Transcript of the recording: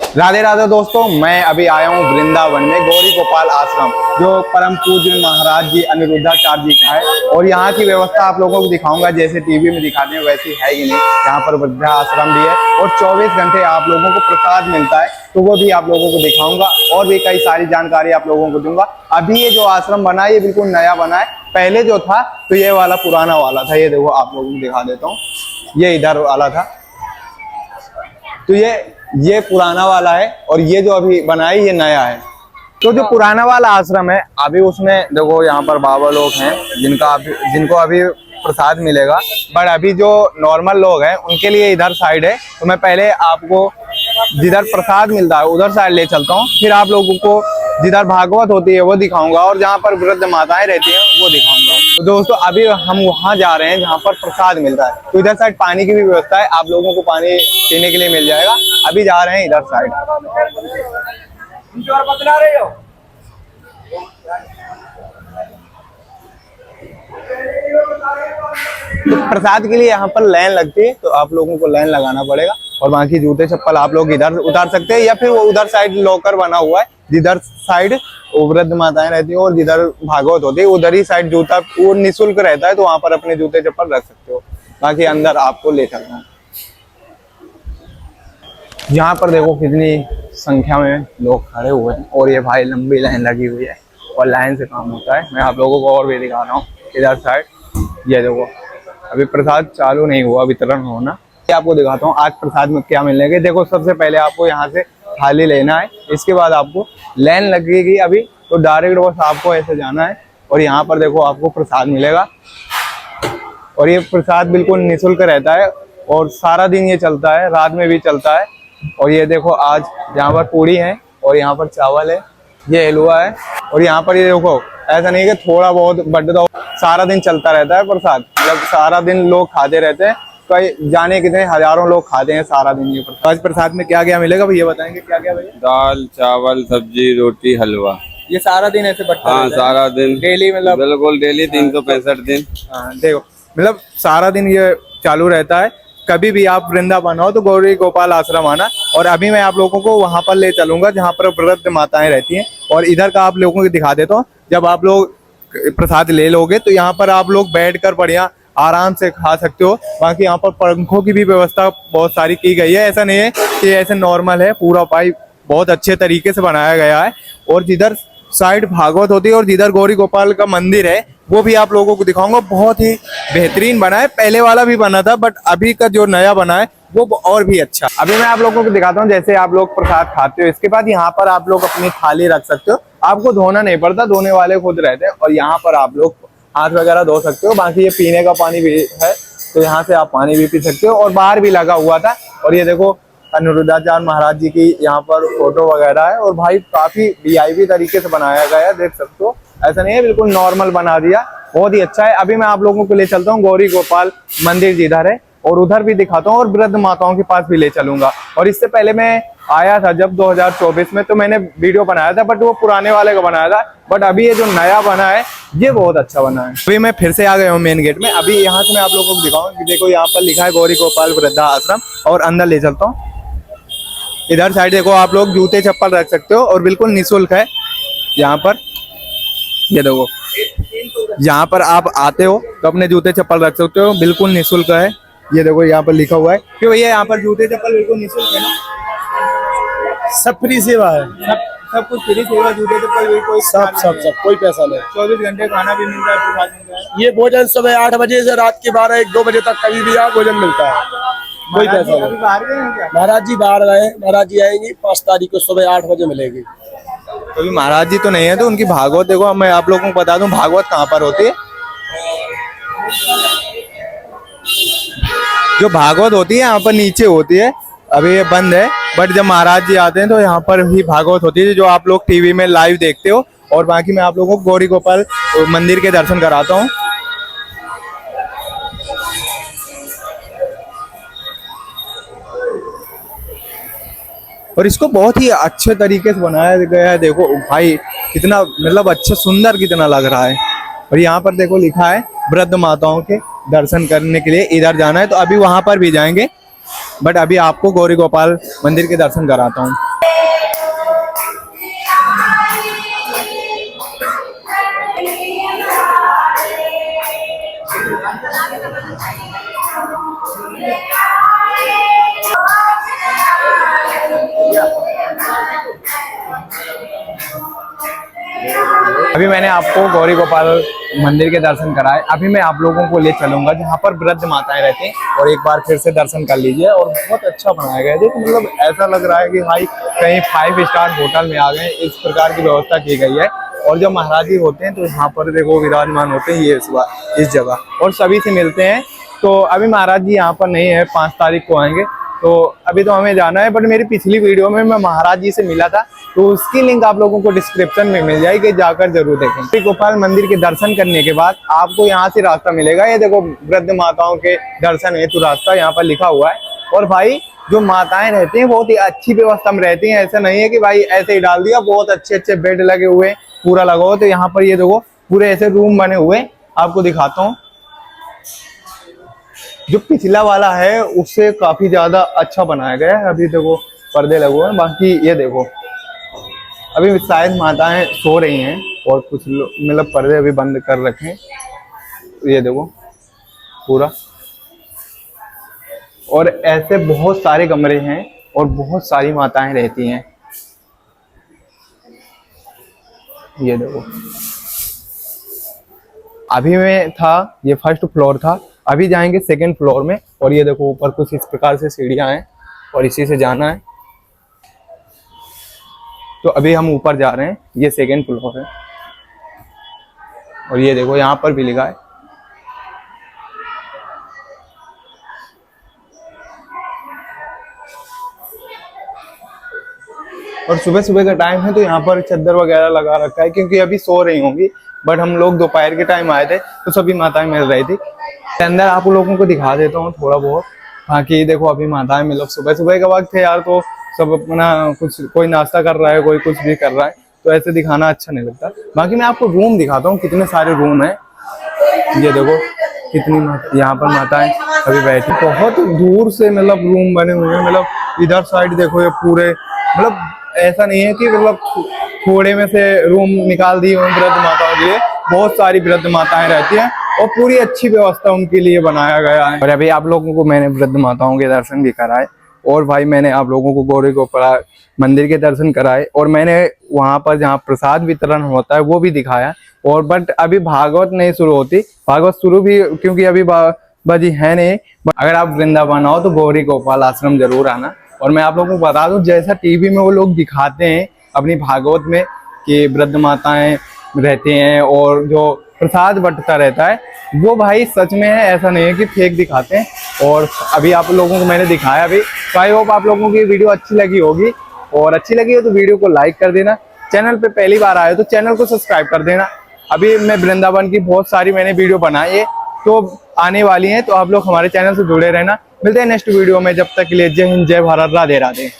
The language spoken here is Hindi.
राधे राधे दोस्तों, मैं अभी आया हूँ वृंदावन में गौरी गोपाल आश्रम, जो परम पूज्य महाराज जी अनिरुद्धाचार्य जी का है। और यहाँ की व्यवस्था आप लोगों को दिखाऊंगा, जैसे टीवी में दिखाते हैं वैसी है ही नहीं। यहाँ पर वृद्धा आश्रम भी है और 24 घंटे आप लोगों को प्रसाद मिलता है, तो वो भी आप लोगों को दिखाऊंगा और भी कई सारी जानकारी आप लोगों को दूंगा। अभी ये जो आश्रम बना है ये बिल्कुल नया बना है, पहले जो था तो ये वाला पुराना वाला था। ये देखो आप लोगों को दिखा देता हूँ, ये इधर वाला था, तो ये पुराना वाला है और ये जो अभी बना है ये नया है। तो जो पुराना वाला आश्रम है अभी उसमें देखो यहाँ पर बाबा लोग हैं जिनको अभी प्रसाद मिलेगा, बट अभी जो नॉर्मल लोग हैं उनके लिए इधर साइड है। तो मैं पहले आपको जिधर प्रसाद मिलता है उधर साइड ले चलता हूँ, फिर आप लोगों को जिधर भागवत होती है वो दिखाऊंगा और जहाँ पर वृद्ध माताएं रहती हैं वो दिखाऊंगा। तो दोस्तों अभी हम वहाँ जा रहे हैं जहाँ पर प्रसाद मिलता है। तो इधर साइड पानी की भी व्यवस्था है, आप लोगों को पानी पीने के लिए मिल जाएगा। अभी जा रहे हैं इधर साइड। तो प्रसाद के लिए यहाँ पर लाइन लगती है, तो आप लोगों को लाइन लगाना पड़ेगा और बाकी जूते चप्पल आप लोग इधर उतार सकते हैं या फिर वो उधर साइड लॉकर बना हुआ है, जिधर साइड वृद्ध माताएं रहती है और जिधर भागवत होती है उधर ही साइड जूता वो निःशुल्क रहता है, तो वहां पर अपने जूते चप्पल रख सकते हो। बाकी अंदर आपको ले चलना है। यहाँ पर देखो कितनी संख्या में लोग खड़े हुए हैं और ये भाई लंबी लाइन लगी हुई है और लाइन से काम होता है। मैं आप लोगों को और भी दिखा रहा हूँ इधर साइड। ये देखो अभी प्रसाद चालू नहीं हुआ, वितरण होना। आपको दिखाता हूँ आज प्रसाद में क्या मिलने के। देखो सबसे पहले आपको यहाँ से थाली लेना है, इसके बाद आपको लाइन लगेगी अभी, तो डायरेक्ट बस आपको ऐसे जाना है और यहाँ पर देखो आपको प्रसाद मिलेगा। और ये प्रसाद बिल्कुल निःशुल्क रहता है और सारा दिन ये चलता है, रात में भी चलता है। और ये देखो आज यहाँ पर पूड़ी है और यहाँ पर चावल है, ये हलवा है और यहाँ पर ये देखो ऐसा नहीं है कि थोड़ा बहुत बट सारा दिन चलता रहता है प्रसाद, मतलब सारा दिन लोग खाते रहते हैं। कई जाने कितने हजारों लोग खाते हैं सारा दिन ये प्रसाद। आज प्रसाद में क्या क्या मिलेगा भैया बताएंगे? क्या क्या भैया? दाल चावल सब्जी रोटी हलवा। ये सारा दिन ऐसे बटता हाँ सारा दिन डेली, मतलब बिल्कुल डेली 365 दिन। हाँ देखो मतलब सारा दिन ये चालू रहता है। कभी भी आप वृंदावन हो तो गौरी गोपाल आश्रम आना। और अभी मैं आप लोगों को वहां पर ले चलूंगा जहां पर वृद्ध माताएं रहती हैं। और इधर का आप लोगों को दिखा देता हूँ। जब आप लोग प्रसाद ले लोगे तो यहाँ पर आप लोग बैठकर बढ़िया आराम से खा सकते हो। बाकी यहाँ पर पंखों की भी व्यवस्था बहुत सारी की गई है, ऐसा नहीं है कि ऐसे नॉर्मल है, पूरा पाइप बहुत अच्छे तरीके से बनाया गया है। और जिधर साइड भागवत होती है और जिधर गौरी गोपाल का मंदिर है वो भी आप लोगों को दिखाऊंगा। बहुत ही बेहतरीन बना है, पहले वाला भी बना था बट अभी का जो नया बना है वो और भी अच्छा। अभी मैं आप लोगों को दिखाता हूँ जैसे आप लोग प्रसाद खाते हो, इसके बाद यहाँ पर आप लोग अपनी थाली रख सकते हो। आपको धोना नहीं पड़ता, धोने वाले खुद रहते हैं। और यहाँ पर आप लोग हाथ वगैरह धो सकते हो। बाकी ये पीने का पानी भी है, तो यहाँ से आप पानी भी पी सकते हो। और बाहर भी लगा हुआ था। और ये देखो अनिरुद्धाचार्य महाराज जी की यहाँ पर फोटो वगैरह है और भाई काफी वीआईपी तरीके से बनाया गया है, देख सकते हो। ऐसा नहीं है, बिल्कुल नॉर्मल बना दिया, बहुत ही अच्छा है। अभी मैं आप लोगों को ले चलता हूँ गौरी गोपाल मंदिर जिधर है और उधर भी दिखाता हूँ और वृद्ध माताओं के पास भी ले चलूंगा। और इससे पहले मैं आया था जब 2024 में, तो मैंने वीडियो बनाया था बट वो पुराने वाले का बनाया था। बट अभी ये जो नया बना है ये बहुत अच्छा बना है। अभी मैं फिर से आ गया हूँ मेन गेट में। अभी यहाँ से मैं आप लोगों को दिखाऊँ कि देखो यहाँ पर लिखा है गौरी गोपाल वृद्धा आश्रम और अंदर ले चलता हूँ। इधर साइड देखो आप लोग जूते चप्पल रख सकते हो और बिल्कुल निःशुल्क है यहाँ पर। ये देखो यहाँ पर आप आते हो तो अपने जूते चप्पल रख सकते हो, बिल्कुल निःशुल्क है। ये देखो यहाँ पर लिखा हुआ है कि भैया यहाँ पर जूते चप्पल बिल्कुल निःशुल्क है ना, सब फ्री सेवा है। सब कुछ फ्री सेवा, जूते चप्पल भी कोई सब कोई पैसा नहीं। 24 घंटे खाना भी मिलता है, प्रसाद मिलता है। ये भोजन सुबह 8 बजे से रात के 12-1-2 बजे तक कभी भी आप भोजन मिलता है, कोई पैसा नहीं। बाहर गए हैं क्या? महाराज जी बाहर गए, महाराज जी आएंगे 5 तारीख को सुबह 8 बजे मिलेगी। अभी महाराज जी तो नहीं है, तो उनकी भागवत देखो। मैं आप लोगों को बता दूं भागवत कहाँ पर होती है। जो भागवत होती है यहाँ पर नीचे होती है, अभी ये बंद है। बट जब महाराज जी आते हैं तो यहाँ पर ही भागवत होती है, जो आप लोग टीवी में लाइव देखते हो। और बाकी मैं आप लोगों को गौरी गोपाल मंदिर के दर्शन कराता हूँ। और इसको बहुत ही अच्छे तरीके से बनाया गया है। देखो भाई कितना मतलब अच्छा सुंदर कितना लग रहा है। और यहाँ पर देखो लिखा है वृद्ध माताओं के दर्शन करने के लिए इधर जाना है, तो अभी वहां पर भी जाएंगे। बट अभी आपको गौरी गोपाल मंदिर के दर्शन कराता हूँ। अभी मैंने आपको गौरी गोपाल मंदिर के दर्शन कराए, अभी मैं आप लोगों को ले चलूंगा जहाँ पर वृद्ध माताएं रहती हैं, और एक बार फिर से दर्शन कर लीजिए। और बहुत अच्छा बनाया गया है, देखो मतलब ऐसा लग रहा है कि भाई कहीं 5 स्टार होटल में आ गए, इस प्रकार की व्यवस्था की गई है। और जब महाराज जी होते हैं तो यहाँ पर देखो विराजमान होते हैं, ये इस जगह, और सभी से मिलते हैं। तो अभी महाराज जी यहाँ पर नहीं है, 5 तारीख को आएंगे, तो अभी तो हमें जाना है। बट मेरी पिछली वीडियो में मैं महाराज जी से मिला था, तो उसकी लिंक आप लोगों को डिस्क्रिप्शन में मिल जाएगी, जाकर जरूर देखें। गौरी गोपाल मंदिर के दर्शन करने के बाद आपको यहाँ से रास्ता मिलेगा, ये देखो वृद्ध माताओं के दर्शन हेतु रास्ता यहाँ पर लिखा हुआ है। और भाई जो माताएं रहती हैं बहुत ही अच्छी व्यवस्था में रहती हैं, ऐसा नहीं है कि भाई ऐसे ही डाल दिया, बहुत अच्छे अच्छे बेड लगे हुए, पूरा लगा हुआ। तो यहाँ पर ये देखो पूरे ऐसे रूम बने हुए, आपको दिखाता हूँ। जो पिछला वाला है उससे काफी ज्यादा अच्छा बनाया गया है। अभी देखो पर्दे लगे हुए हैं, बाकी ये देखो अभी शायद माताएं सो रही हैं, और कुछ लोग मतलब पर्दे अभी बंद कर रखे हैं। ये देखो पूरा, और ऐसे बहुत सारे कमरे हैं और बहुत सारी माताएं रहती हैं। ये देखो अभी में था, ये फर्स्ट फ्लोर था, अभी जाएंगे सेकंड फ्लोर में। और ये देखो ऊपर कुछ इस प्रकार से सीढ़ियां हैं और इसी से जाना है। तो अभी हम ऊपर जा रहे हैं, ये सेकंड फ्लोर है। और ये देखो यहाँ पर भी लिखा है। और सुबह सुबह का टाइम है, तो यहाँ पर चद्दर वगैरह लगा रखा है, क्योंकि अभी सो रही होंगी। बट हम लोग दोपहर के टाइम आए थे, तो सभी माताएं मिल रही थी। अंदर आप लोगों को दिखा देता हूँ थोड़ा बहुत। हाँ कि देखो अभी माताएं मतलब सुबह सुबह का वक्त है यार, तो सब अपना कुछ, कोई नाश्ता कर रहा है, कोई कुछ भी कर रहा है, तो ऐसे दिखाना अच्छा नहीं लगता। बाकी मैं आपको रूम दिखाता हूँ, कितने सारे रूम हैं। ये देखो कितनी यहाँ पर माताएं अभी बैठी, बहुत दूर से मतलब रूम बने हुए हैं। मतलब इधर साइड देखो, ये पूरे मतलब ऐसा नहीं है कि मतलब थोड़े में से रूम निकाल दिए वृद्ध माताओं के लिए, बहुत सारी वृद्ध माताएं रहती हैं और पूरी अच्छी व्यवस्था उनके लिए बनाया गया है। और अभी आप लोगों को मैंने वृद्ध माताओं के दर्शन भी कराए, और भाई मैंने आप लोगों को गौरी गोपाल मंदिर के दर्शन कराए, और मैंने वहां पर जहाँ प्रसाद वितरण होता है वो भी दिखाया। और बट अभी भागवत नहीं शुरू होती, भागवत शुरू भी क्योंकि अभी बाजी है नहीं। अगर आप वृंदावन आओ तो गौरी गोपाल आश्रम जरूर आना। और मैं आप लोगों को बता दूं, जैसा टीवी में वो लोग दिखाते हैं अपनी भागवत में कि वृद्ध माताएं रहती हैं और जो प्रसाद बंटता रहता है, वो भाई सच में है, ऐसा नहीं है कि फेक दिखाते हैं। और अभी आप लोगों को मैंने दिखाया भी, तो आई होप आप लोगों की वीडियो अच्छी लगी होगी। और अच्छी लगी हो तो वीडियो को लाइक कर देना, चैनल पे पहली बार आए तो चैनल को सब्सक्राइब कर देना। अभी मैं वृंदावन की बहुत सारी मैंने वीडियो बनाई है, तो आने वाली हैं, तो आप लोग हमारे चैनल से जुड़े रहना। मिलते हैं नेक्स्ट वीडियो में, जब तक के लिए जय हिंद, जय भारत, राधे राधे।